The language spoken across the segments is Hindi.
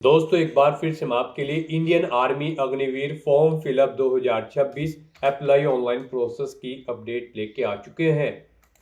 दोस्तों एक बार फिर से मैं आपके लिए Indian army Agniveer form fill up 2026 apply online process की अपडेट लेके आ चुके हैं।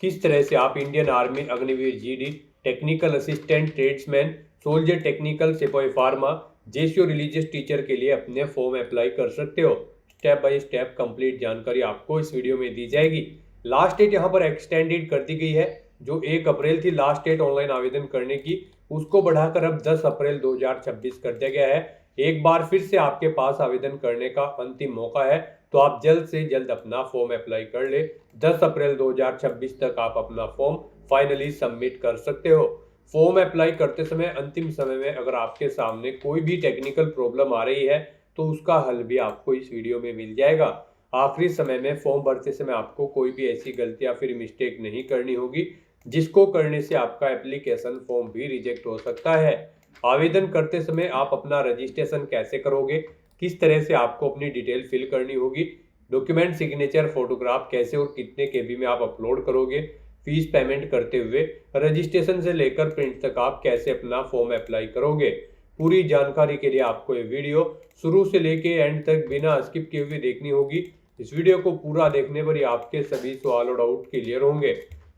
किस तरह से आप Indian army Agniveer GD technical assistant tradesman soldier technical सिपाही फार्मा जेसीओ रिलीजियस टीचर के लिए अपने फॉर्म अप्लाई कर सकते हो। स्टेप बाय स्टेप कंप्लीट जानकारी आपको इस वीडियो में दी जाएगी। लास्ट डेट यहाँ पर एक्सटेंडेड कर दी गई है। जो 1 अप्रैल थी लास्ट डेट ऑनलाइन आवेदन करने की, उसको बढ़ाकर अब 10 अप्रैल 2026 कर दिया गया है। एक बार फिर से आपके पास आवेदन करने का अंतिम मौका है, तो आप जल्द से जल्द अपना फॉर्म अप्लाई कर ले। 10 अप्रैल 2026 तक आप अपना फॉर्म फाइनली सबमिट कर सकते हो। फॉर्म अप्लाई करते समय अंतिम समय में अगर आपके सामने कोई भी टेक्निकल प्रॉब्लम आ रही है तो उसका हल भी आपको इस वीडियो में मिल जाएगा। आखिरी समय में फॉर्म भरते समय आपको कोई भी ऐसी गलती या फिर मिस्टेक नहीं करनी होगी जिसको करने से आपका एप्लीकेशन फॉर्म भी रिजेक्ट हो सकता है। आवेदन करते समय आप अपना रजिस्ट्रेशन कैसे करोगे, किस तरह से आपको अपनी डिटेल फिल करनी होगी, डॉक्यूमेंट सिग्नेचर फोटोग्राफ कैसे और कितने केबी में आप अपलोड करोगे, फीस पेमेंट करते हुए रजिस्ट्रेशन से लेकर प्रिंट तक आप कैसे अपना फॉर्म अप्लाई करोगे, पूरी जानकारी के लिए आपको ये वीडियो शुरू से लेके एंड तक बिना स्किप किए हुए देखनी होगी। इस वीडियो को पूरा देखने पर ही आपके सभी सवाल और डाउट क्लियर होंगे।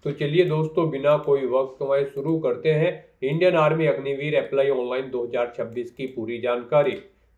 तो चलिए दोस्तों बिना कोई वक्त गंवाए शुरू करते हैं Indian army Agniveer apply online 2026 की पूरी जानकारी।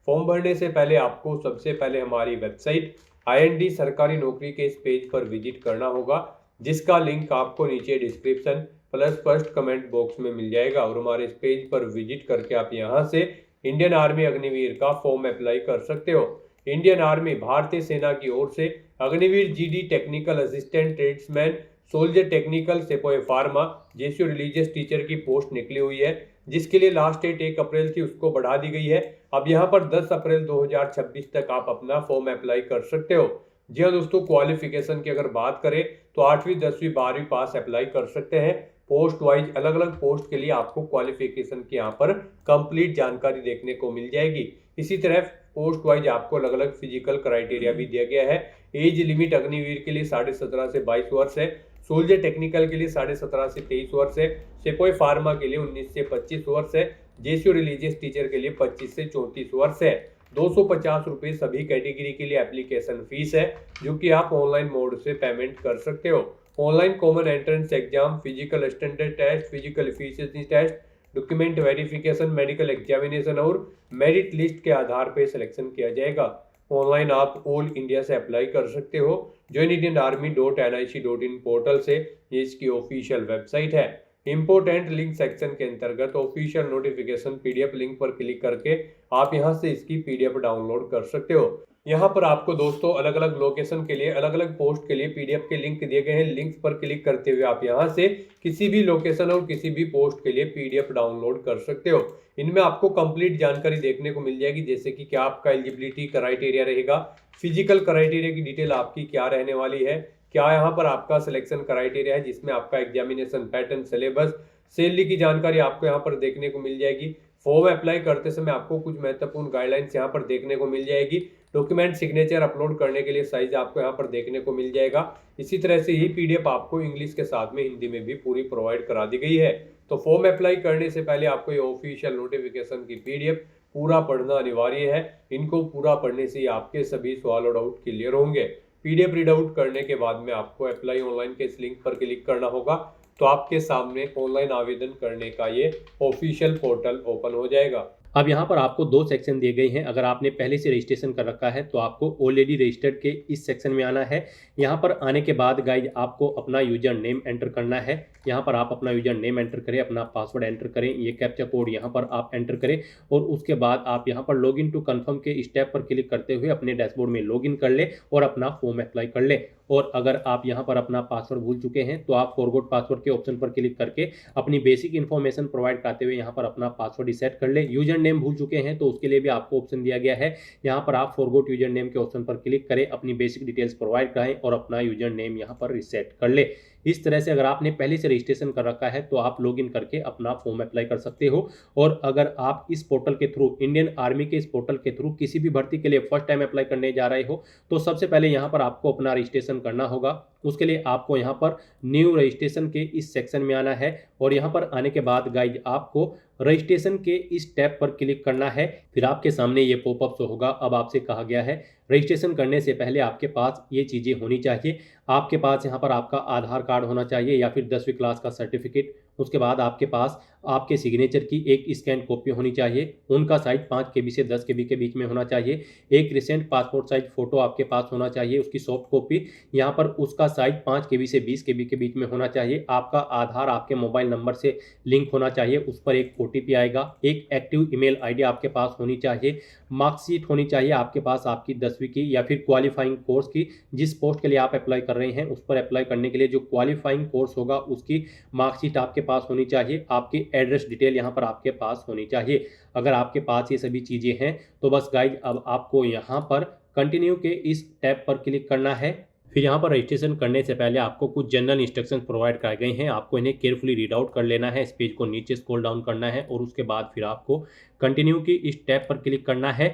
फॉर्म भरने से पहले आपको सबसे पहले हमारी वेबसाइट IND सरकारी नौकरी के इस पेज पर विजिट करना होगा, जिसका लिंक आपको नीचे description plus first comment box में मिल जाएगा। और हमारे इस पेज पर विजिट करके आप यहां से इंडियन आर्मी अग्निवीर का फॉर्म अप्लाई कर सकते हो। इंडियन आर्मी भारतीय सेना की ओर से Agniveer GD technical assistant tradesman soldier technical सिपाही फार्मा जेसीओ रिलीजियस टीचर की पोस्ट निकली हुई है, जिसके लिए लास्ट डेट 1 अप्रैल थी, उसको बढ़ा दी गई है। अब यहाँ पर 10 अप्रैल 2026 तक आप अपना फॉर्म अप्लाई कर सकते हो। जी हाँ दोस्तों, क्वालिफिकेशन की अगर बात करें तो 8वीं 10वीं 12वीं पास अप्लाई कर सकते हैं। पोस्ट वाइज अलग अलग पोस्ट के लिए आपको क्वालिफिकेशन की यहाँ पर कंप्लीट जानकारी देखने को मिल जाएगी। इसी तरह पोस्ट वाइज आपको अलग अलग फिजिकल क्राइटेरिया भी दिया गया है। एज लिमिट अग्निवीर के लिए 17.5 से 22 वर्ष है, सोल्जर टेक्निकल के लिए 17.5 से 23 वर्ष है, सिपाही फार्मा के लिए 19 से 25 वर्ष है, जेसीओ रिलीजियस टीचर के लिए 25 से 34 वर्ष है। 250 रुपये सभी कैटेगरी के लिए एप्लीकेशन फीस है, जो कि आप ऑनलाइन मोड से पेमेंट कर सकते हो। Online common entrance exam, physical standard test, physical efficiency test, document verification, medical examination और मेरिट लिस्ट के आधार पर सिलेक्शन किया जाएगा। ऑनलाइन आप ऑल इंडिया से अप्लाई कर सकते हो। joinindianarmy.nic.in पोर्टल से ये इसकी ऑफिशियल वेबसाइट है। इंपोर्टेंट लिंक सेक्शन के अंतर्गत ऑफिशियल नोटिफिकेशन PDF लिंक पर क्लिक करके आप यहां से इसकी PDF डाउनलोड कर सकते हो। यहाँ पर आपको दोस्तों अलग अलग लोकेशन के लिए अलग अलग पोस्ट के लिए PDF के लिंक दिए गए हैं। लिंक्स पर क्लिक करते हुए आप यहाँ से किसी भी लोकेशन और किसी भी पोस्ट के लिए PDF डाउनलोड कर सकते हो। इनमें आपको कंप्लीट जानकारी देखने को मिल जाएगी, जैसे कि क्या आपका एलिजिबिलिटी क्राइटेरिया रहेगा, फिजिकल क्राइटेरिया की डिटेल आपकी क्या रहने वाली है, क्या यहाँ पर आपका सिलेक्शन क्राइटेरिया है जिसमें आपका एग्जामिनेशन पैटर्न, सिलेबस, सैलरी की जानकारी आपको यहाँ पर देखने को मिल जाएगी। फॉर्म अप्लाई करते समय आपको कुछ महत्वपूर्ण गाइडलाइंस यहाँ पर देखने को मिल जाएगी। डॉक्यूमेंट सिग्नेचर अपलोड करने के लिए साइज आपको यहाँ पर देखने को मिल जाएगा। इसी तरह से ही PDF आपको इंग्लिश के साथ में हिंदी में भी पूरी प्रोवाइड करा दी गई है। तो फॉर्म अप्लाई करने से पहले आपको ये ऑफिशियल नोटिफिकेशन की PDF पूरा पढ़ना अनिवार्य है। इनको पूरा पढ़ने से ही आपके सभी सवाल और डाउट क्लियर होंगे। PDF रीड आउट करने के बाद में आपको अप्लाई ऑनलाइन के इस लिंक पर क्लिक करना होगा, तो आपके सामने ऑनलाइन आवेदन करने का ये ऑफिशियल पोर्टल ओपन हो जाएगा। अब यहाँ पर आपको 2 सेक्शन दिए गए हैं। अगर आपने पहले से रजिस्ट्रेशन कर रखा है तो आपको ऑलरेडी रजिस्टर्ड के इस सेक्शन में आना है। यहाँ पर आने के बाद गाइज आपको अपना यूजर नेम एंटर करना है। यहाँ पर आप अपना यूजर नेम एंटर करें, अपना पासवर्ड एंटर करें, ये कैप्चा कोड यहाँ पर आप एंटर करें और उसके बाद आप यहाँ पर लॉगिन टू कंफर्म के स्टेप पर क्लिक करते हुए अपने डैशबोर्ड में लॉगिन कर ले और अपना फॉर्म अप्लाई कर ले। और अगर आप यहाँ पर अपना पासवर्ड भूल चुके हैं तो आप फॉरगॉट पासवर्ड के ऑप्शन पर क्लिक करके अपनी बेसिक इन्फॉर्मेशन प्रोवाइड कराते हुए यहाँ पर अपना पासवर्ड रिसेट कर ले। यूजर नेम भूल चुके हैं तो उसके लिए भी आपको ऑप्शन दिया गया है, यहाँ पर आप फॉरगॉट यूजर नेम के ऑप्शन पर क्लिक करें, अपनी बेसिक डिटेल्स प्रोवाइड कराएं और अपना यूजर नेम यहाँ पर रिसेट कर ले। इस तरह से अगर आपने पहले से रजिस्ट्रेशन कर रखा है तो आप लॉगिन करके अपना फॉर्म अप्लाई कर सकते हो। और अगर आप इस पोर्टल के थ्रू, इंडियन आर्मी के इस पोर्टल के थ्रू किसी भी भर्ती के लिए फर्स्ट टाइम अप्लाई करने जा रहे हो तो सबसे पहले यहाँ पर आपको अपना रजिस्ट्रेशन करना होगा। उसके लिए आपको यहाँ पर न्यू रजिस्ट्रेशन के इस सेक्शन में आना है और यहाँ पर आने के बाद गाइज आपको रजिस्ट्रेशन के इस टैब पर क्लिक करना है। फिर आपके सामने ये पॉपअप शो होगा। अब आपसे कहा गया है रजिस्ट्रेशन करने से पहले आपके पास ये चीज़ें होनी चाहिए। आपके पास यहाँ पर आपका आधार कार्ड होना चाहिए या फिर 10वीं क्लास का सर्टिफिकेट। उसके बाद आपके पास आपके सिग्नेचर की एक स्कैन कॉपी होनी चाहिए। उनका साइज 5 KB से 10 KB के बीच में होना चाहिए। एक रिसेंट पासपोर्ट साइज फ़ोटो आपके पास होना चाहिए, उसकी सॉफ्ट कॉपी। यहाँ पर उसका साइज 5 KB से 20 KB के बीच में होना चाहिए। आपका आधार आपके मोबाइल नंबर से लिंक होना चाहिए। उस पर एक OTP आएगा। एक एक्टिव ईमेल आईडी आपके पास होनी चाहिए। मार्कशीट होनी चाहिए आपके पास आपकी 10वीं की या फिर क्वालिफाइंग कोर्स की। जिस पोस्ट के लिए आप अप्लाई कर रहे हैं उस पर अप्लाई करने के लिए जो क्वालिफाइंग कोर्स होगा उसकी मार्कशीट आपके पास होनी चाहिए। आपकी एड्रेस डिटेल यहाँ पर आपके पास होनी चाहिए। अगर आपके पास ये सभी चीज़ें हैं तो बस गाइज अब आपको यहाँ पर कंटिन्यू के इस टैब पर क्लिक करना है। फिर यहाँ पर रजिस्ट्रेशन करने से पहले आपको कुछ जनरल इंस्ट्रक्शन प्रोवाइड कराए गए हैं। आपको इन्हें केयरफुली रीड आउट कर लेना है। इस पेज को नीचे स्क्रॉल डाउन करना है और उसके बाद फिर आपको कंटिन्यू की इस टैब पर क्लिक करना है।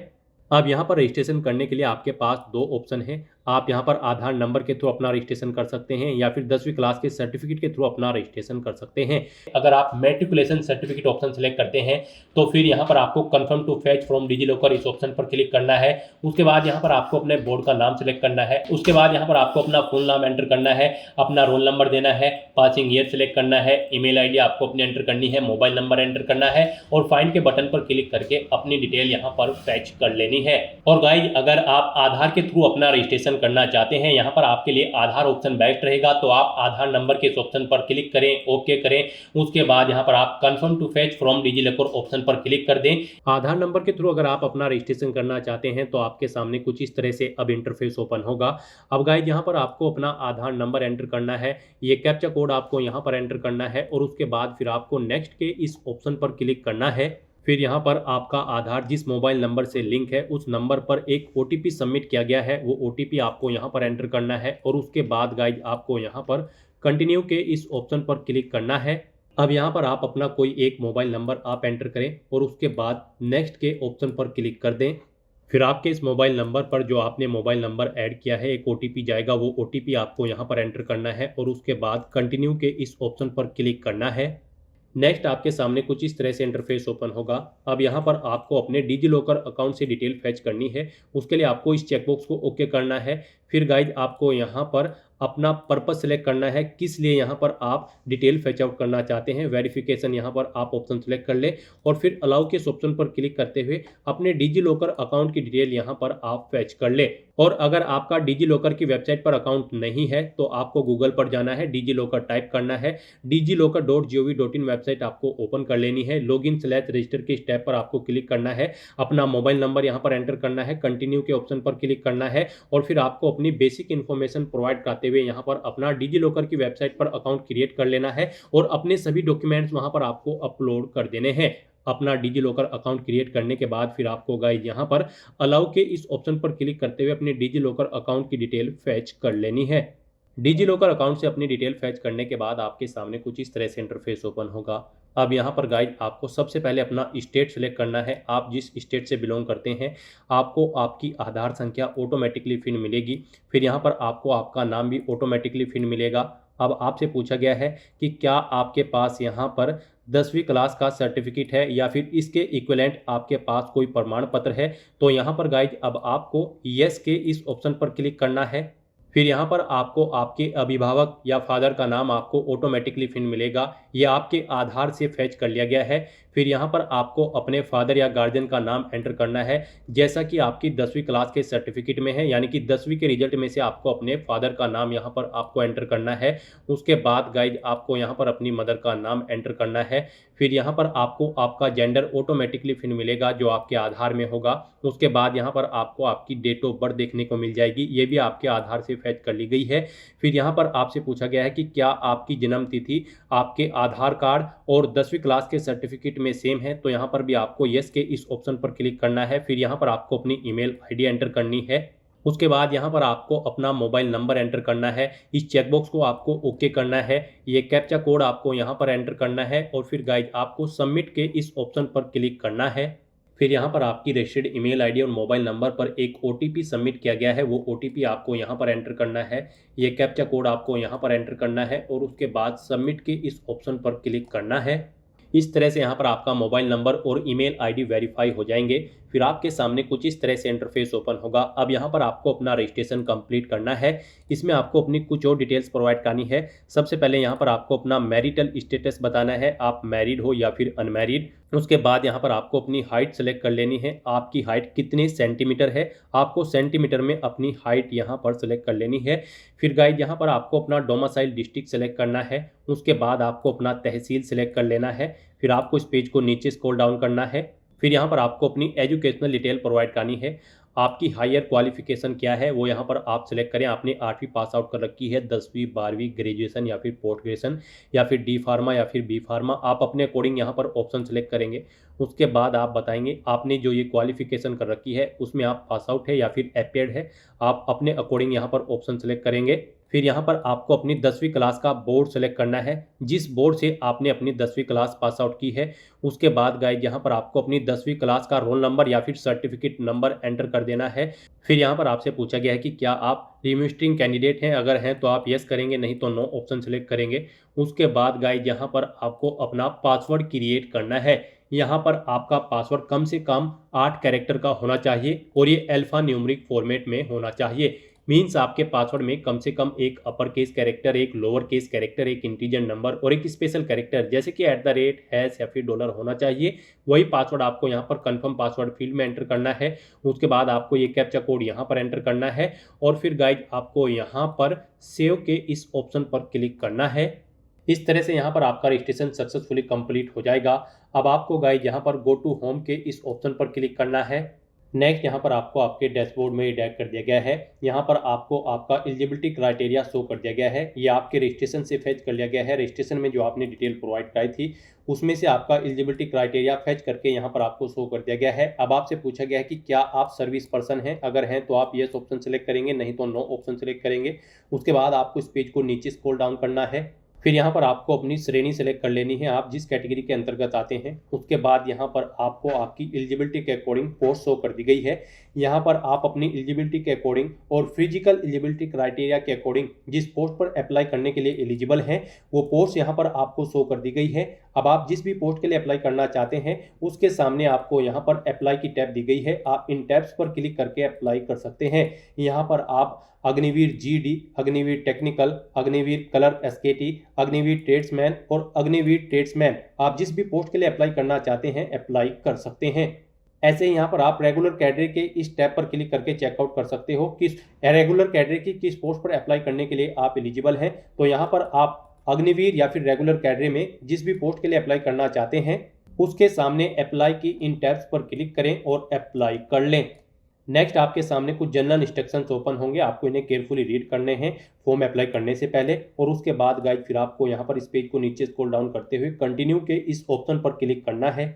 अब यहाँ पर रजिस्ट्रेशन करने के लिए आपके पास 2 ऑप्शन हैं। आप यहाँ पर आधार नंबर के थ्रू अपना रजिस्ट्रेशन कर सकते हैं या फिर 10वीं क्लास के सर्टिफिकेट के थ्रू अपना रजिस्ट्रेशन कर सकते हैं। अगर आप मैट्रिकुलेशन सर्टिफिकेट ऑप्शन सेलेक्ट करते हैं तो फिर यहाँ पर आपको confirm to fetch from DigiLocker इस ऑप्शन पर क्लिक करना है। उसके बाद यहाँ पर आपको अपने बोर्ड का नाम सेलेक्ट करना है। उसके बाद यहाँ पर आपको अपना फुल नाम एंटर करना है, अपना रोल नंबर देना है, पासिंग ईयर सेलेक्ट करना है, ईमेल आईडी आपको अपनी एंटर करनी है, मोबाइल नंबर एंटर करना है और फाइंड के बटन पर क्लिक करके अपनी डिटेल यहाँ पर फैच कर लेनी है। और गाइज अगर आप आधार के थ्रू अपना रजिस्ट्रेशन करना चाहते हैं, यहाँ पर आपके लिए आधार ऑप्शन बेस्ट रहेगा, तो आप आधार नंबर के इस ऑप्शन पर क्लिक करें, ओके करें। उसके बाद यहाँ पर आप confirm to fetch from DigiLocker option पर क्लिक कर दें। आधार नंबर के थ्रू अगर आप अपना रजिस्ट्रेशन करना चाहते हैं तो आपके सामने कुछ इस तरह से अब इंटरफेस ओपन होगा। अब गाइज यहाँ पर आपको अपना आधार नंबर एंटर करना है, ये कैप्चा कोड आपको यहाँ पर एंटर करना है और उसके बाद फिर आपको नेक्स्ट के इस ऑप्शन पर क्लिक करना है। फिर यहाँ पर आपका आधार जिस मोबाइल नंबर से लिंक है उस नंबर पर एक OTP सबमिट किया गया है, वो OTP आपको यहाँ पर एंटर करना है और उसके बाद गाइज आपको यहाँ पर कंटिन्यू के इस ऑप्शन पर क्लिक करना है। अब यहाँ पर आप अपना कोई एक मोबाइल नंबर आप एंटर करें और उसके बाद नेक्स्ट के ऑप्शन पर क्लिक कर दें। फिर आपके इस मोबाइल नंबर पर जो आपने मोबाइल नंबर ऐड किया है एक OTP जाएगा, वो OTP आपको यहाँ पर एंटर करना है और उसके बाद कंटिन्यू के इस ऑप्शन पर क्लिक करना है। नेक्स्ट आपके सामने कुछ इस तरह से इंटरफेस ओपन होगा। अब यहाँ पर आपको अपने डिजिलॉकर अकाउंट से डिटेल फैच करनी है। उसके लिए आपको इस चेकबॉक्स को ओके करना है। फिर गाइज आपको यहाँ पर अपना पर्पस सेलेक्ट करना है, किस लिए यहाँ पर आप डिटेल फैच आउट करना चाहते हैं। वेरिफिकेशन यहाँ पर आप ऑप्शन सेलेक्ट कर ले और फिर अलाउ के इस ऑप्शन पर क्लिक करते हुए अपने डिजिलॉकर अकाउंट की डिटेल यहाँ पर आप फैच कर ले। और अगर आपका डिजिलॉकर की वेबसाइट पर अकाउंट नहीं है तो आपको गूगल पर जाना है, डिजिलॉकर टाइप करना है, digilocker.gov.in वेबसाइट आपको ओपन कर लेनी है। लॉगिन/रजिस्टर के स्टेप पर आपको क्लिक करना है, अपना मोबाइल नंबर यहाँ पर एंटर करना है, कंटिन्यू के ऑप्शन पर क्लिक करना है और फिर आपको अपनी बेसिक इन्फॉर्मेशन प्रोवाइड कराते हुए यहाँ पर अपना डिजिलॉकर की वेबसाइट पर अकाउंट क्रिएट कर लेना है और अपने सभी डॉक्यूमेंट्स वहाँ पर आपको अपलोड कर देने हैं। अपना डिजिलॉकर अकाउंट क्रिएट करने के बाद फिर आपको गाइस यहाँ पर अलाउ के इस ऑप्शन पर क्लिक करते हुए अपने डिजिलॉकर अकाउंट की डिटेल फैच कर लेनी है। डिजिलॉकर अकाउंट से अपनी डिटेल फैच करने के बाद आपके सामने कुछ इस तरह से इंटरफेस ओपन होगा। अब यहाँ पर गाइज आपको सबसे पहले अपना स्टेट सेलेक्ट करना है। आप जिस स्टेट से बिलोंग करते हैं आपको आपकी आधार संख्या ऑटोमेटिकली फिर मिलेगी। फिर यहाँ पर आपको आपका नाम भी ऑटोमेटिकली फिर मिलेगा। अब आपसे पूछा गया है कि क्या आपके पास यहाँ पर 10वीं क्लास का सर्टिफिकेट है या फिर इसके इक्विवेलेंट आपके पास कोई प्रमाण पत्र है। तो यहाँ पर गाइज अब आपको यस के इस ऑप्शन पर क्लिक करना है। फिर यहाँ पर आपको आपके अभिभावक या फादर का नाम आपको ऑटोमेटिकली फिर मिलेगा, ये आपके आधार से फैच कर लिया गया है। फिर यहाँ पर आपको अपने फादर या गार्जियन का नाम एंटर करना है जैसा कि आपकी 10वीं क्लास के सर्टिफिकेट में है, यानी कि 10वीं के रिजल्ट में से आपको अपने फादर का नाम यहाँ पर आपको एंटर करना है। उसके बाद गाइज आपको यहाँ पर अपनी मदर का नाम एंटर करना है। फिर यहाँ पर आपको आपका जेंडर ऑटोमेटिकली फिर मिलेगा जो आपके आधार में होगा। उसके बाद यहाँ पर आपको आपकी डेट ऑफ बर्थ देखने को मिल जाएगी, ये भी आपके आधार से फैच कर ली गई है। फिर यहाँ पर आपसे पूछा गया है कि क्या आपकी जन्म तिथि आपके आधार कार्ड और 10वीं क्लास के सर्टिफिकेट में सेम है। तो यहाँ पर भी आपको यस के इस ऑप्शन पर क्लिक करना है। फिर यहाँ पर आपको अपनी ईमेल आईडी एंटर करनी है। उसके बाद यहाँ पर आपको अपना मोबाइल नंबर एंटर करना है, इस चेकबॉक्स को आपको ओके करना है, ये कैप्चा कोड आपको यहाँ पर एंटर करना है और फिर गाइज आपको सबमिट के इस ऑप्शन पर क्लिक करना है। फिर यहाँ पर आपकी रजिस्टर्ड ईमेल आईडी और मोबाइल नंबर पर एक OTP सबमिट किया गया है, वो OTP आपको यहाँ पर एंटर करना है, ये कैप्चा कोड आपको यहाँ पर एंटर करना है और उसके बाद सबमिट के इस ऑप्शन पर क्लिक करना है। इस तरह से यहाँ पर आपका मोबाइल नंबर और ईमेल आईडी वेरीफाई हो जाएंगे। फिर आपके सामने कुछ इस तरह से इंटरफेस ओपन होगा। अब यहाँ पर आपको अपना रजिस्ट्रेशन कंप्लीट करना है। इसमें आपको अपनी कुछ और डिटेल्स प्रोवाइड करनी है। सबसे पहले यहाँ पर आपको अपना मैरिटल स्टेटस बताना है, आप मैरिड हो या फिर अनमैरिड। उसके बाद यहाँ पर आपको अपनी हाइट सेलेक्ट कर लेनी है, आपकी हाइट कितने सेंटीमीटर है, आपको सेंटीमीटर में अपनी हाइट यहाँ पर सेलेक्ट कर लेनी है। फिर गाइड यहाँ पर आपको अपना डोमिसाइल डिस्ट्रिक्ट सेलेक्ट करना है। उसके बाद आपको अपना तहसील सेलेक्ट कर लेना है। फिर आपको इस पेज को नीचे स्क्रॉल डाउन करना है। फिर यहाँ पर आपको अपनी एजुकेशनल डिटेल प्रोवाइड करनी है। आपकी हायर क्वालिफिकेशन क्या है वो यहाँ पर आप सिलेक्ट करें। आपने 8वीं पास आउट कर रखी है, 10वीं 12वीं ग्रेजुएशन या फिर पोस्ट ग्रेजुएशन या फिर डी फार्मा या फिर बी फार्मा, आप अपने अकॉर्डिंग यहाँ पर ऑप्शन सेलेक्ट करेंगे। उसके बाद आप बताएंगे आपने जो ये क्वालिफिकेशन कर रखी है उसमें आप पास आउट है या फिर एपेड है, आप अपने अकॉर्डिंग यहाँ पर ऑप्शन सेलेक्ट करेंगे। फिर यहाँ पर आपको अपनी 10वीं क्लास का बोर्ड सेलेक्ट करना है, जिस बोर्ड से आपने अपनी 10वीं क्लास पास आउट की है। उसके बाद गाइज यहाँ पर आपको अपनी 10वीं क्लास का रोल नंबर या फिर सर्टिफिकेट नंबर एंटर कर देना है। फिर यहाँ पर आपसे पूछा गया है कि क्या आप रिमिस्ट्रिंग कैंडिडेट हैं, अगर हैं तो आप यस करेंगे, नहीं तो नो ऑप्शन सेलेक्ट करेंगे। उसके बाद गाइज यहाँ पर आपको अपना पासवर्ड क्रिएट करना है। यहाँ पर आपका पासवर्ड कम से कम 8 कैरेक्टर का होना चाहिए और ये अल्फा न्यूमेरिक फॉर्मेट में होना चाहिए। मीन्स आपके पासवर्ड में कम से कम एक अपर केस कैरेक्टर, एक लोअर केस कैरेक्टर, एक इंटीजर नंबर और एक स्पेशल कैरेक्टर जैसे कि @ हैश या फिर डॉलर होना चाहिए। वही पासवर्ड आपको यहाँ पर कंफर्म पासवर्ड फील्ड में एंटर करना है। उसके बाद आपको ये कैप्चा कोड यहाँ पर एंटर करना है और फिर गाइज आपको यहाँ पर सेव के इस ऑप्शन पर क्लिक करना है। इस तरह से यहाँ पर आपका रजिस्ट्रेशन सक्सेसफुली कंप्लीट हो जाएगा। अब आपको गाइज यहाँ पर गो टू होम के इस ऑप्शन पर क्लिक करना है। नेक्स्ट यहाँ पर आपको आपके डैशबोर्ड में डायरेक्ट कर दिया गया है। यहाँ पर आपको आपका एलिजिबिलिटी क्राइटेरिया शो कर दिया गया है। ये आपके रजिस्ट्रेशन से फेच कर लिया गया है। रजिस्ट्रेशन में जो आपने डिटेल प्रोवाइड कराई थी उसमें से आपका एलिजिबिलिटी क्राइटेरिया फेच करके यहाँ पर आपको शो कर दिया गया है। अब आपसे पूछा गया है कि क्या आप सर्विस पर्सन हैं, अगर हैं तो आप येस ऑप्शन सेलेक्ट करेंगे, नहीं तो नो ऑप्शन सेलेक्ट करेंगे। उसके बाद आपको इस पेज को नीचे स्क्रॉल डाउन करना है। फिर यहाँ पर आपको अपनी श्रेणी सेलेक्ट कर लेनी है, आप जिस कैटेगरी के अंतर्गत आते हैं। उसके बाद यहाँ पर आपको आपकी एलिजिबिलिटी के अकॉर्डिंग पोस्ट शो कर दी गई है। यहाँ पर आप अपनी एलिजिबिलिटी के अकॉर्डिंग और फिजिकल एलिजिबिलिटी क्राइटेरिया के अकॉर्डिंग जिस पोस्ट पर अप्लाई करने के लिए एलिजिबल हैं वो पोस्ट यहाँ पर आपको शो कर दी गई है। अब आप जिस भी पोस्ट के लिए अप्लाई करना चाहते हैं उसके सामने आपको यहाँ पर अप्लाई की टैब दी गई है। आप इन टैब्स पर क्लिक करके अप्लाई कर सकते हैं। यहाँ पर आप Agniveer GD, Agniveer technical, Agniveer colour एसकेटी, Agniveer tradesman और अग्निवीर ट्रेड्समैन, आप जिस भी पोस्ट के लिए अप्लाई करना चाहते हैं अप्लाई कर सकते हैं। ऐसे ही यहाँ पर आप रेगुलर कैडरे के इस टैब पर क्लिक करके चेकआउट कर सकते हो किस रेगुलर कैडरे की किस पोस्ट पर अप्लाई करने के लिए आप एलिजिबल हैं। तो यहाँ पर आप अग्निवीर या फिर रेगुलर कैडरे में जिस भी पोस्ट के लिए अप्लाई करना चाहते हैं उसके सामने अप्लाई की इन टैब्स पर क्लिक करें और अप्लाई कर लें। नेक्स्ट आपके सामने कुछ जनरल इंस्ट्रक्शंस ओपन होंगे, आपको इन्हें केयरफुली रीड करने हैं फॉर्म अप्लाई करने से पहले। और उसके बाद गाइड फिर आपको यहाँ पर इस पेज को नीचे स्क्रॉल डाउन करते हुए कंटिन्यू के इस ऑप्शन पर क्लिक करना है।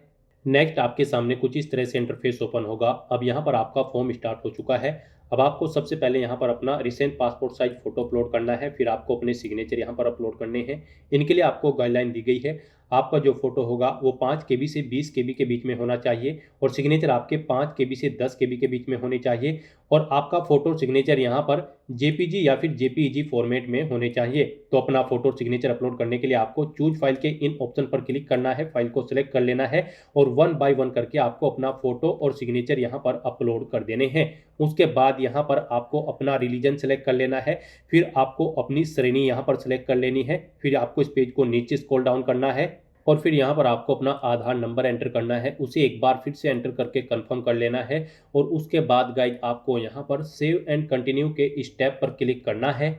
नेक्स्ट आपके सामने कुछ इस तरह से इंटरफेस ओपन होगा। अब यहाँ पर आपका फॉर्म स्टार्ट हो चुका है। अब आपको सबसे पहले यहाँ पर अपना recent passport size photo upload करना है। फिर आपको अपने सिग्नेचर यहाँ पर अपलोड करने हैं। इनके लिए आपको गाइडलाइन दी गई है, आपका जो फोटो होगा वो 5 KB से 20 KB के बीच में होना चाहिए और सिग्नेचर आपके 5 KB से 10 KB के बीच में होने चाहिए। और आपका फोटो सिग्नेचर यहाँ पर JPG या फिर JPEG फॉर्मेट में होने चाहिए। तो अपना फोटो सिग्नेचर अपलोड करने के लिए आपको चूज फाइल के इन ऑप्शन पर क्लिक करना है, फाइल को सिलेक्ट कर लेना है और 1 बाय 1 करके आपको अपना फोटो और सिग्नेचर यहाँ पर अपलोड कर देने हैं। उसके बाद यहाँ पर आपको अपना रिलीजन सेलेक्ट कर लेना है। फिर आपको अपनी श्रेणी यहाँ पर सेलेक्ट कर लेनी है। फिर आपको इस पेज को नीचे स्क्रॉल डाउन करना है और फिर यहाँ पर आपको अपना आधार नंबर एंटर करना है, उसे एक बार फिर से एंटर करके कंफर्म कर लेना है। और उसके बाद गाइड आपको यहाँ पर सेव एंड कंटिन्यू के स्टेप पर क्लिक करना है।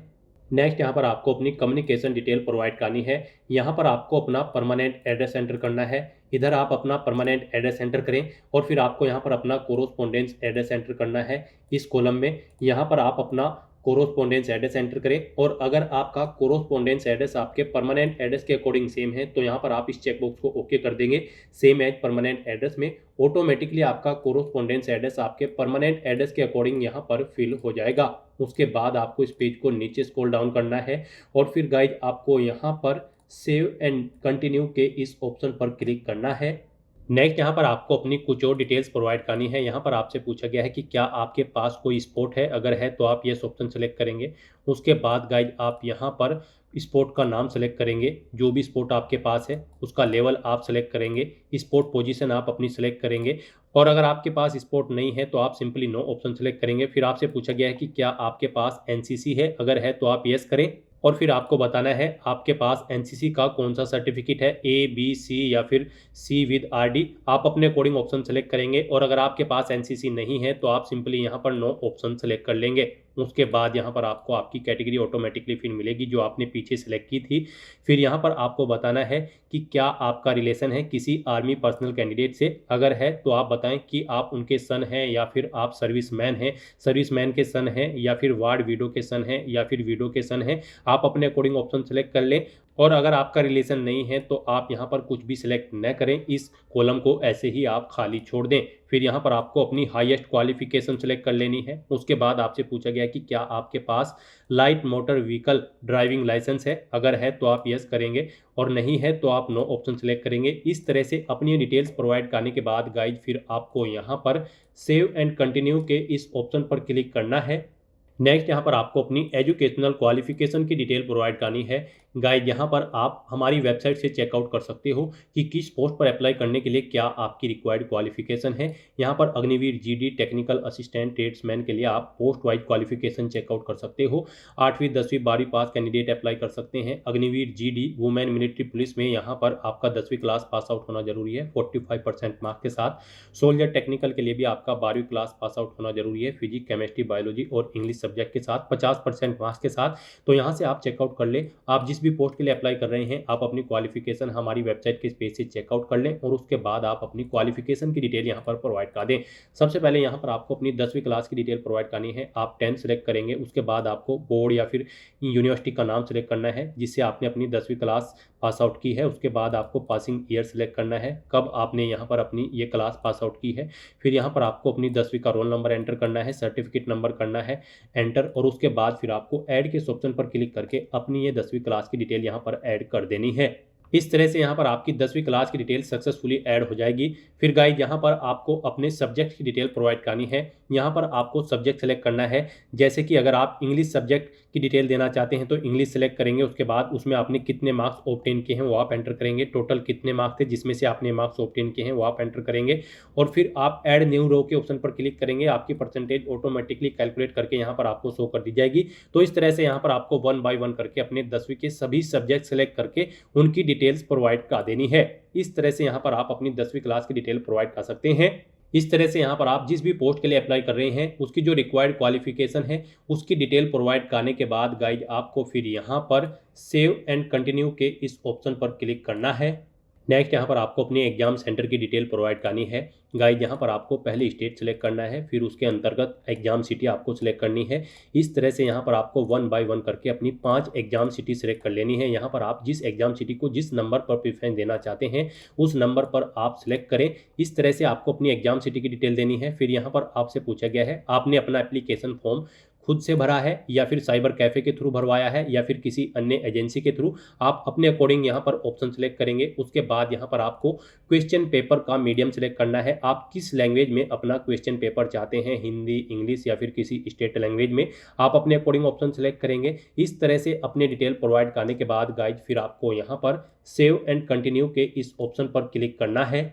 नेक्स्ट यहाँ पर आपको अपनी कम्युनिकेशन डिटेल प्रोवाइड करनी है। यहाँ पर आपको अपना परमानेंट एड्रेस एंटर करना है। इधर आप अपना परमानेंट एड्रेस एंटर करें और फिर आपको यहाँ पर अपना कोरोस्पोंडेंस एड्रेस एंटर करना है। इस कॉलम में यहाँ पर आप अपना कोरोस्पोंडेंस एड्रेस एंटर करें और अगर आपका कोरोस्पोंडेंस एड्रेस आपके परमानेंट एड्रेस के अकॉर्डिंग सेम है तो यहाँ पर आप इस चेकबॉक्स को ओके कर देंगे। सेम एज परमानेंट एड्रेस में ऑटोमेटिकली आपका कोरोस्पोंडेंस एड्रेस आपके परमानेंट एड्रेस के अकॉर्डिंग यहाँ पर फिल हो जाएगा। उसके बाद आपको इस पेज को नीचे स्क्रॉल डाउन करना है और फिर गाइड आपको यहाँ पर सेव एंड कंटिन्यू के इस ऑप्शन पर क्लिक करना है। नेक्स्ट यहाँ पर आपको अपनी कुछ और डिटेल्स प्रोवाइड करनी है। यहाँ पर आपसे पूछा गया है कि क्या आपके पास कोई स्पोर्ट है, अगर है तो आप ये ऑप्शन सेलेक्ट करेंगे। उसके बाद गाइड आप यहाँ पर स्पोर्ट का नाम सेलेक्ट करेंगे, जो भी स्पोर्ट आपके पास है उसका लेवल आप सेलेक्ट करेंगे, स्पोर्ट पोजीशन आप अपनी सेलेक्ट करेंगे। और अगर आपके पास स्पोर्ट नहीं है तो आप सिंपली नो ऑप्शन सेलेक्ट करेंगे। फिर आपसे पूछा गया है कि क्या आपके पास एनसीसी है, अगर है तो आप यस करें। और फिर आपको बताना है आपके पास एनसीसी का कौन सा सर्टिफिकेट है, ए बी सी या फिर सी विद आरडी। आप अपने अकॉर्डिंग ऑप्शन सेलेक्ट करेंगे। और अगर आपके पास एनसीसी नहीं है तो आप सिंपली यहाँ पर नो ऑप्शन सेलेक्ट कर लेंगे। उसके बाद यहाँ पर आपको आपकी कैटेगरी ऑटोमेटिकली फिर मिलेगी जो आपने पीछे सेलेक्ट की थी। फिर यहाँ पर आपको बताना है कि क्या आपका रिलेशन है किसी आर्मी पर्सनल कैंडिडेट से, अगर है तो आप बताएं कि आप उनके सन हैं या फिर आप सर्विसमैन हैं, सर्विसमैन के सन हैं या फिर वार्ड विडो के सन हैं या फिर विडो के सन हैं। आप अपने अकॉर्डिंग ऑप्शन सेलेक्ट कर लें। और अगर आपका रिलेशन नहीं है तो आप यहाँ पर कुछ भी सिलेक्ट न करें, इस कॉलम को ऐसे ही आप खाली छोड़ दें। फिर यहाँ पर आपको अपनी हाईएस्ट क्वालिफिकेशन सेलेक्ट कर लेनी है। उसके बाद आपसे पूछा गया कि क्या आपके पास light motor vehicle driving licence है, अगर है तो आप यस करेंगे और नहीं है तो आप नो ऑप्शन सेलेक्ट करेंगे। इस तरह से अपनी डिटेल्स प्रोवाइड करने के बाद गाइज फिर आपको यहाँ पर सेव एंड कंटिन्यू के इस ऑप्शन पर क्लिक करना है। नेक्स्ट यहाँ पर आपको अपनी एजुकेशनल क्वालिफिकेशन की डिटेल प्रोवाइड करनी है। गाइड यहाँ पर आप हमारी वेबसाइट से चेकआउट कर सकते हो कि किस पोस्ट पर अप्लाई करने के लिए क्या आपकी रिक्वायर्ड क्वालिफिकेशन है। यहाँ पर Agniveer GD technical assistant tradesman के लिए आप पोस्ट वाइज क्वालिफिकेशन चेकआउट कर सकते हो। 8वीं 10वीं 12वीं पास कैंडिडेट अप्लाई कर सकते हैं। Agniveer GD women military police में यहाँ पर आपका 10वीं क्लास पास आउट होना जरूरी है 45% मार्क्स के साथ। सोल्जर टेक्निकल के लिए भी आपका 12वीं क्लास पास आउट होना जरूरी है, फिजिक्स केमिस्ट्री बायोलॉजी और इंग्लिश सब्जेक्ट के साथ 50% मार्क्स के साथ। तो यहाँ से आप चेकआउट कर लें। आप जिस भी पोस्ट के लिए अप्लाई कर रहे हैं आप अपनी क्वालिफिकेशन हमारी वेबसाइट के पेज से चेकआउट कर लें और उसके बाद आप अपनी क्वालिफिकेशन की डिटेल यहाँ पर प्रोवाइड कर दें। सबसे पहले यहाँ पर आपको अपनी 10वीं क्लास की डिटेल प्रोवाइड करनी है। आप 10 सेलेक्ट करेंगे, उसके बाद आपको बोर्ड या फिर यूनिवर्सिटी का नाम सेलेक्ट करना है जिससे आपने अपनी 10वीं क्लास पास आउट की है। उसके बाद आपको पासिंग ईयर सेलेक्ट करना है, कब आपने यहाँ पर अपनी ये क्लास पास आउट की है। फिर यहाँ पर आपको अपनी 10वीं का रोल नंबर एंटर करना है, सर्टिफिकेट नंबर करना है एंटर, और उसके बाद फिर आपको ऐड के इस ऑप्शन पर क्लिक करके अपनी ये 10वीं क्लास की डिटेल यहाँ पर ऐड कर देनी है। इस तरह से यहाँ पर आपकी 10वीं क्लास की डिटेल सक्सेसफुली ऐड हो जाएगी। फिर गाइस यहाँ पर आपको अपने सब्जेक्ट की डिटेल प्रोवाइड करनी है। यहाँ पर आपको सब्जेक्ट सेलेक्ट करना है, जैसे कि अगर आप इंग्लिश सब्जेक्ट की डिटेल देना चाहते हैं तो इंग्लिश सेलेक्ट करेंगे। उसके बाद उसमें आपने कितने मार्क्स ऑब्टेन किए हैं वो आप एंटर करेंगे, टोटल कितने मार्क्स थे जिसमें से आपने मार्क्स ऑब्टेन किए हैं वो आप एंटर करेंगे। और फिर आप ऐड न्यू रो के ऑप्शन पर क्लिक करेंगे, आपकी परसेंटेज ऑटोमेटिकली कैलकुलेट करके यहाँ पर आपको शो कर दी जाएगी। तो इस तरह से यहाँ पर आपको 1 बाय 1 करके अपने 10वीं के सभी सब्जेक्ट सेलेक्ट करके उनकी डिटेल्स प्रोवाइड कर देनी है। इस तरह से यहाँ पर आप अपनी 10वीं क्लास की डिटेल प्रोवाइड कर सकते हैं। इस तरह से यहाँ पर आप जिस भी पोस्ट के लिए अप्लाई कर रहे हैं उसकी जो रिक्वायर्ड क्वालिफिकेशन है उसकी डिटेल प्रोवाइड करने के बाद गाइड आपको फिर यहाँ पर सेव एंड कंटिन्यू के इस ऑप्शन पर क्लिक करना है। नेक्स्ट यहाँ पर आपको अपने एग्जाम सेंटर की डिटेल प्रोवाइड करनी है। गाइड यहाँ पर आपको पहले स्टेट सेलेक्ट करना है, फिर उसके अंतर्गत एग्जाम सिटी आपको सिलेक्ट करनी है। इस तरह से यहाँ पर आपको 1 बाय 1 करके अपनी 5 एग्जाम सिटी सेलेक्ट कर लेनी है। यहाँ पर आप जिस एग्जाम सिटी को जिस नंबर पर प्रेफरेंस देना चाहते हैं उस नंबर पर आप सिलेक्ट करें। इस तरह से आपको अपनी एग्जाम सिटी की डिटेल देनी है। फिर यहाँ पर आपसे पूछा गया है आपने अपना एप्लीकेशन फॉर्म खुद से भरा है या फिर साइबर कैफे के थ्रू भरवाया है या फिर किसी अन्य एजेंसी के थ्रू। आप अपने अकॉर्डिंग यहाँ पर ऑप्शन सेलेक्ट करेंगे। उसके बाद यहाँ पर आपको क्वेश्चन पेपर का मीडियम सेलेक्ट करना है, आप किस लैंग्वेज में अपना क्वेश्चन पेपर चाहते हैं, हिंदी, इंग्लिश या फिर किसी स्टेट लैंग्वेज में। आप अपने अकॉर्डिंग ऑप्शन सेलेक्ट करेंगे। इस तरह से अपने डिटेल प्रोवाइड करने के बाद गाइड फिर आपको यहाँ पर सेव एंड कंटिन्यू के इस ऑप्शन पर क्लिक करना है।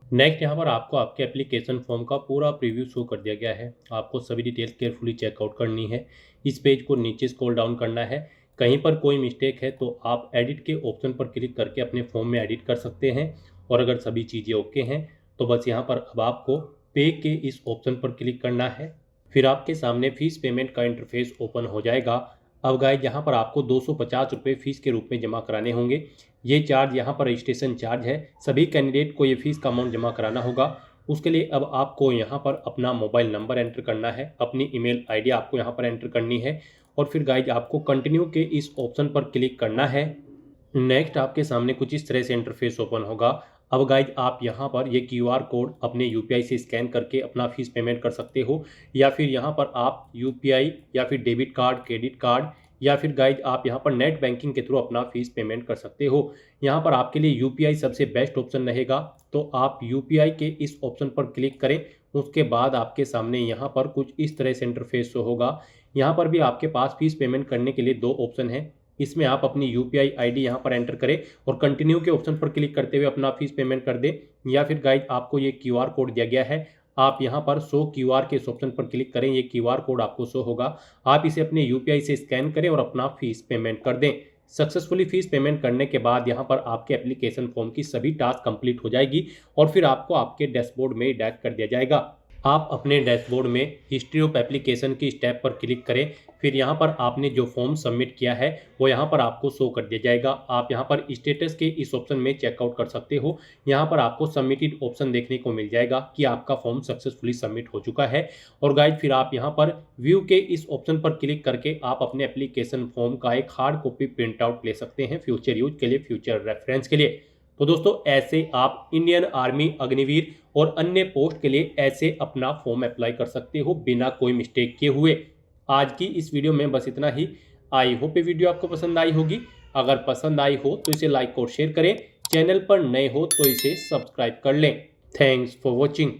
नेक्स्ट यहाँ पर आपको आपके एप्लीकेशन फॉर्म का पूरा प्रीव्यू शो कर दिया गया है। आपको सभी डिटेल्स केयरफुली चेकआउट करनी है। इस पेज को नीचे स्क्रॉल डाउन करना है। कहीं पर कोई मिस्टेक है तो आप एडिट के ऑप्शन पर क्लिक करके अपने फॉर्म में एडिट कर सकते हैं। और अगर सभी चीज़ें ओके हैं तो बस यहाँ पर अब आपको पे के इस ऑप्शन पर क्लिक करना है। फिर आपके सामने फीस पेमेंट का इंटरफेस ओपन हो जाएगा। अब गाइस यहाँ पर आपको 250 रुपये फीस के रूप में जमा कराने होंगे। ये चार्ज यहाँ पर रजिस्ट्रेशन चार्ज है। सभी कैंडिडेट को ये फीस का अमाउंट जमा कराना होगा। उसके लिए अब आपको यहाँ पर अपना मोबाइल नंबर एंटर करना है, अपनी ईमेल आईडी आपको यहाँ पर एंटर करनी है और फिर गाइस आपको कंटिन्यू के इस ऑप्शन पर क्लिक करना है। नेक्स्ट आपके सामने कुछ इस तरह से इंटरफेस ओपन होगा। अब गाइज आप यहाँ पर ये QR कोड अपने UPI से स्कैन करके अपना फीस पेमेंट कर सकते हो या फिर यहाँ पर आप UPI या फिर डेबिट कार्ड, क्रेडिट कार्ड या फिर गाइज आप यहाँ पर नेट बैंकिंग के थ्रू अपना फीस पेमेंट कर सकते हो। यहाँ पर आपके लिए UPI सबसे बेस्ट ऑप्शन रहेगा, तो आप UPI के इस ऑप्शन पर क्लिक करें। उसके बाद आपके सामने यहाँ पर कुछ इस तरह से इंटरफेस होगा। यहाँ पर भी आपके पास फीस पेमेंट करने के लिए 2 ऑप्शन हैं। इसमें आप अपनी UPI ID यहाँ पर एंटर करें और कंटिन्यू के ऑप्शन पर क्लिक करते हुए अपना फीस पेमेंट कर दें। या फिर गाइज आपको ये QR कोड दिया गया है, आप यहाँ पर शो QR के इस ऑप्शन पर क्लिक करें, ये QR कोड आपको शो होगा, आप इसे अपने UPI से स्कैन करें और अपना फीस पेमेंट कर दें। सक्सेसफुली फीस पेमेंट करने के बाद यहाँ पर आपके एप्लीकेशन फॉर्म की सभी टास्क कंप्लीट हो जाएगी और फिर आपको आपके डैशबोर्ड में डायरेक्ट कर दिया जाएगा। आप अपने डैशबोर्ड में हिस्ट्री ऑफ एप्लीकेशन की स्टेप पर क्लिक करें, फिर यहाँ पर आपने जो फॉर्म सबमिट किया है वो यहाँ पर आपको शो कर दिया जाएगा। आप यहाँ पर स्टेटस के इस ऑप्शन में चेकआउट कर सकते हो। यहाँ पर आपको सबमिटेड ऑप्शन देखने को मिल जाएगा कि आपका फॉर्म सक्सेसफुली सबमिट हो चुका है। और गाइज फिर आप यहाँ पर व्यू के इस ऑप्शन पर क्लिक करके आप अपने एप्लीकेशन फॉर्म का एक हार्ड कॉपी प्रिंट आउट ले सकते हैं फ्यूचर यूज के लिए, फ्यूचर रेफरेंस के लिए। तो दोस्तों ऐसे आप इंडियन आर्मी, अग्निवीर और अन्य पोस्ट के लिए ऐसे अपना फॉर्म अप्लाई कर सकते हो बिना कोई मिस्टेक किए हुए। आज की इस वीडियो में बस इतना ही। आई होप ये वीडियो आपको पसंद आई होगी। अगर पसंद आई हो तो इसे लाइक और शेयर करें, चैनल पर नए हो तो इसे सब्सक्राइब कर लें। Thanks for watching.